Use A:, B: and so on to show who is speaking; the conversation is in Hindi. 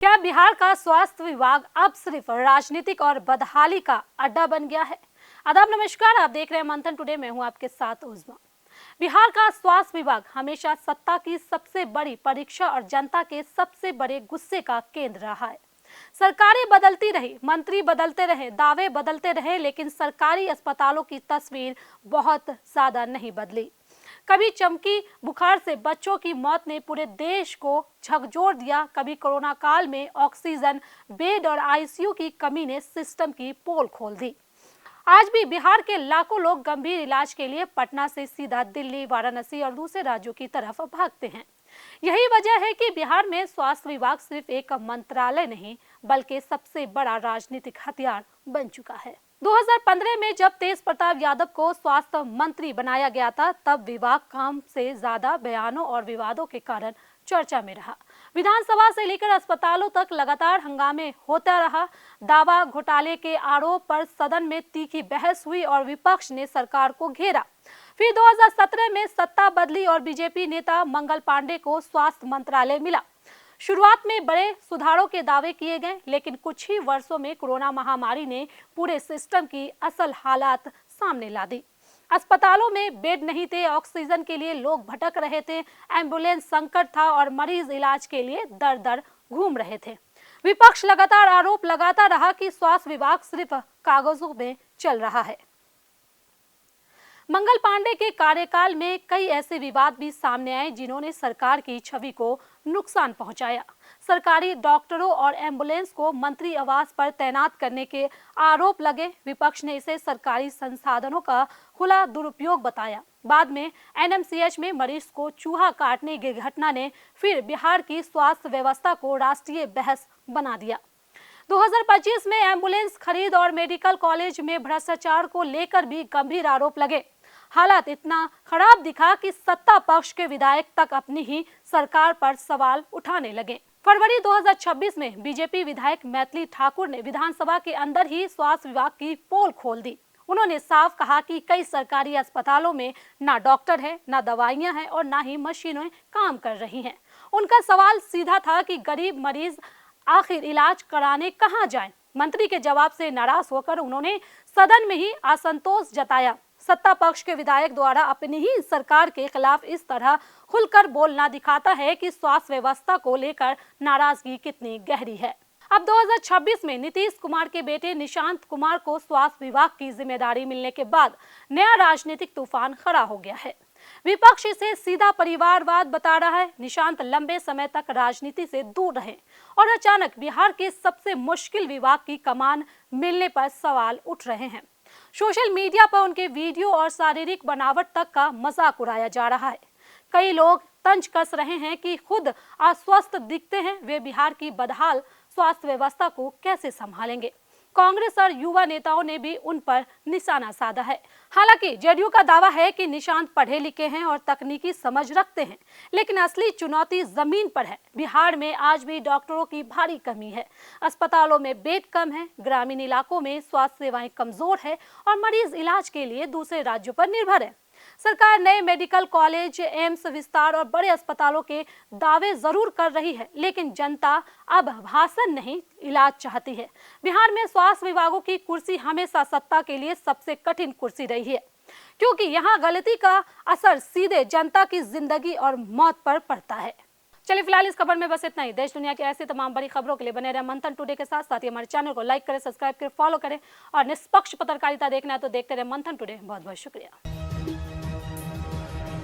A: क्या बिहार का स्वास्थ्य विभाग अब सिर्फ राजनीतिक और बदहाली का अड्डा बन गया है? आदाब, नमस्कार। आप देख रहे हैं मंथन टुडे। मैं हूं आपके साथ उज़मा। बिहार का स्वास्थ्य विभाग हमेशा सत्ता की सबसे बड़ी परीक्षा और जनता के सबसे बड़े गुस्से का केंद्र रहा है। सरकारें बदलती रही, मंत्री बदलते रहे, दावे बदलते रहे, लेकिन सरकारी अस्पतालों की तस्वीर बहुत ज्यादा नहीं बदली। कभी चमकी बुखार से बच्चों की मौत ने पूरे देश को झकझोर दिया, कभी कोरोना काल में ऑक्सीजन बेड और आईसीयू की कमी ने सिस्टम की पोल खोल दी। आज भी बिहार के लाखों लोग गंभीर इलाज के लिए पटना से सीधा दिल्ली, वाराणसी और दूसरे राज्यों की तरफ भागते हैं। यही वजह है कि बिहार में स्वास्थ्य विभाग सिर्फ एक मंत्रालय नहीं, बल्कि सबसे बड़ा राजनीतिक हथियार बन चुका है। 2015 में जब तेज प्रताप यादव को स्वास्थ्य मंत्री बनाया गया था, तब विभाग काम से ज्यादा बयानों और विवादों के कारण चर्चा में रहा। विधानसभा से लेकर अस्पतालों तक लगातार हंगामे होता रहा। दावा घोटाले के आरोप पर सदन में तीखी बहस हुई और विपक्ष ने सरकार को घेरा। फिर 2017 में सत्ता बदली और बीजेपी नेता मंगल पांडे को स्वास्थ्य मंत्रालय मिला। शुरुआत में बड़े सुधारों के दावे किए गए, लेकिन कुछ ही वर्षों में कोरोना महामारी ने पूरे सिस्टम की असल हालात सामने ला दी। अस्पतालों में बेड नहीं थे, ऑक्सीजन के लिए लोग भटक रहे थे, एम्बुलेंस संकट था और मरीज इलाज के लिए दर दर घूम रहे थे। विपक्ष लगातार आरोप लगाता रहा कि स्वास्थ्य विभाग सिर्फ कागजों में चल रहा है। मंगल पांडे के कार्यकाल में कई ऐसे विवाद भी सामने आए जिन्होंने सरकार की छवि को नुकसान पहुंचाया। सरकारी डॉक्टरों और एम्बुलेंस को मंत्री आवास पर तैनात करने के आरोप लगे। विपक्ष ने इसे सरकारी संसाधनों का खुला दुरुपयोग बताया। बाद में एनएमसीएच में मरीज को चूहा काटने की घटना ने फिर बिहार की स्वास्थ्य व्यवस्था को राष्ट्रीय बहस बना दिया। 2025 में एम्बुलेंस खरीद और मेडिकल कॉलेज में भ्रष्टाचार को लेकर भी गंभीर आरोप लगे। हालात इतना खराब दिखा कि सत्ता पक्ष के विधायक तक अपनी ही सरकार पर सवाल उठाने लगे। फरवरी 2026 में बीजेपी विधायक मैथिली ठाकुर ने विधानसभा के अंदर ही स्वास्थ्य विभाग की पोल खोल दी। उन्होंने साफ कहा कि कई सरकारी अस्पतालों में ना डॉक्टर है, ना दवाइयां हैं और ना ही मशीनें काम कर रही हैं। उनका सवाल सीधा था कि गरीब मरीज आखिर इलाज कराने कहां जाएं? मंत्री के जवाब से नाराज होकर उन्होंने सदन में ही असंतोष जताया। सत्ता पक्ष के विधायक द्वारा अपनी ही सरकार के खिलाफ इस तरह खुलकर बोलना दिखाता है कि स्वास्थ्य व्यवस्था को लेकर नाराजगी कितनी गहरी है। अब 2026 में नीतीश कुमार के बेटे निशांत कुमार को स्वास्थ्य विभाग की जिम्मेदारी मिलने के बाद नया राजनीतिक तूफान खड़ा हो गया है। विपक्ष इसे सीधा परिवारवाद बता रहा है। निशांत लंबे समय तक राजनीति से दूर रहे और अचानक बिहार के सबसे मुश्किल विभाग की कमान मिलने पर सवाल उठ रहे हैं। सोशल मीडिया पर उनके वीडियो और शारीरिक बनावट तक का मजाक उड़ाया जा रहा है। कई लोग तंज कस रहे हैं कि खुद अस्वस्थ दिखते हैं, वे बिहार की बदहाल स्वास्थ्य व्यवस्था को कैसे संभालेंगे। कांग्रेस और युवा नेताओं ने भी उन पर निशाना साधा है। हालांकि जेडीयू का दावा है कि निशांत पढ़े लिखे हैं और तकनीकी समझ रखते हैं, लेकिन असली चुनौती जमीन पर है। बिहार में आज भी डॉक्टरों की भारी कमी है, अस्पतालों में बेड कम है, ग्रामीण इलाकों में स्वास्थ्य सेवाएं कमजोर है और मरीज इलाज के लिए दूसरे राज्यों पर निर्भर है। सरकार नए मेडिकल कॉलेज, एम्स विस्तार और बड़े अस्पतालों के दावे जरूर कर रही है, लेकिन जनता अब भाषण नहीं, इलाज चाहती है। बिहार में स्वास्थ्य विभागों की कुर्सी हमेशा सत्ता के लिए सबसे कठिन कुर्सी रही है, क्योंकि यहाँ गलती का असर सीधे जनता की जिंदगी और मौत पर पड़ता है। चलिए, फिलहाल इस खबर में बस इतना ही। देश दुनिया की ऐसी तमाम बड़ी खबरों के लिए बने रहे मंथन टुडे के साथ। साथ ही हमारे चैनल को लाइक करें, सब्सक्राइब करें, फॉलो करें और निष्पक्ष पत्रकारिता देखना है तो देखते रहे मंथन टुडे। बहुत बहुत शुक्रिया।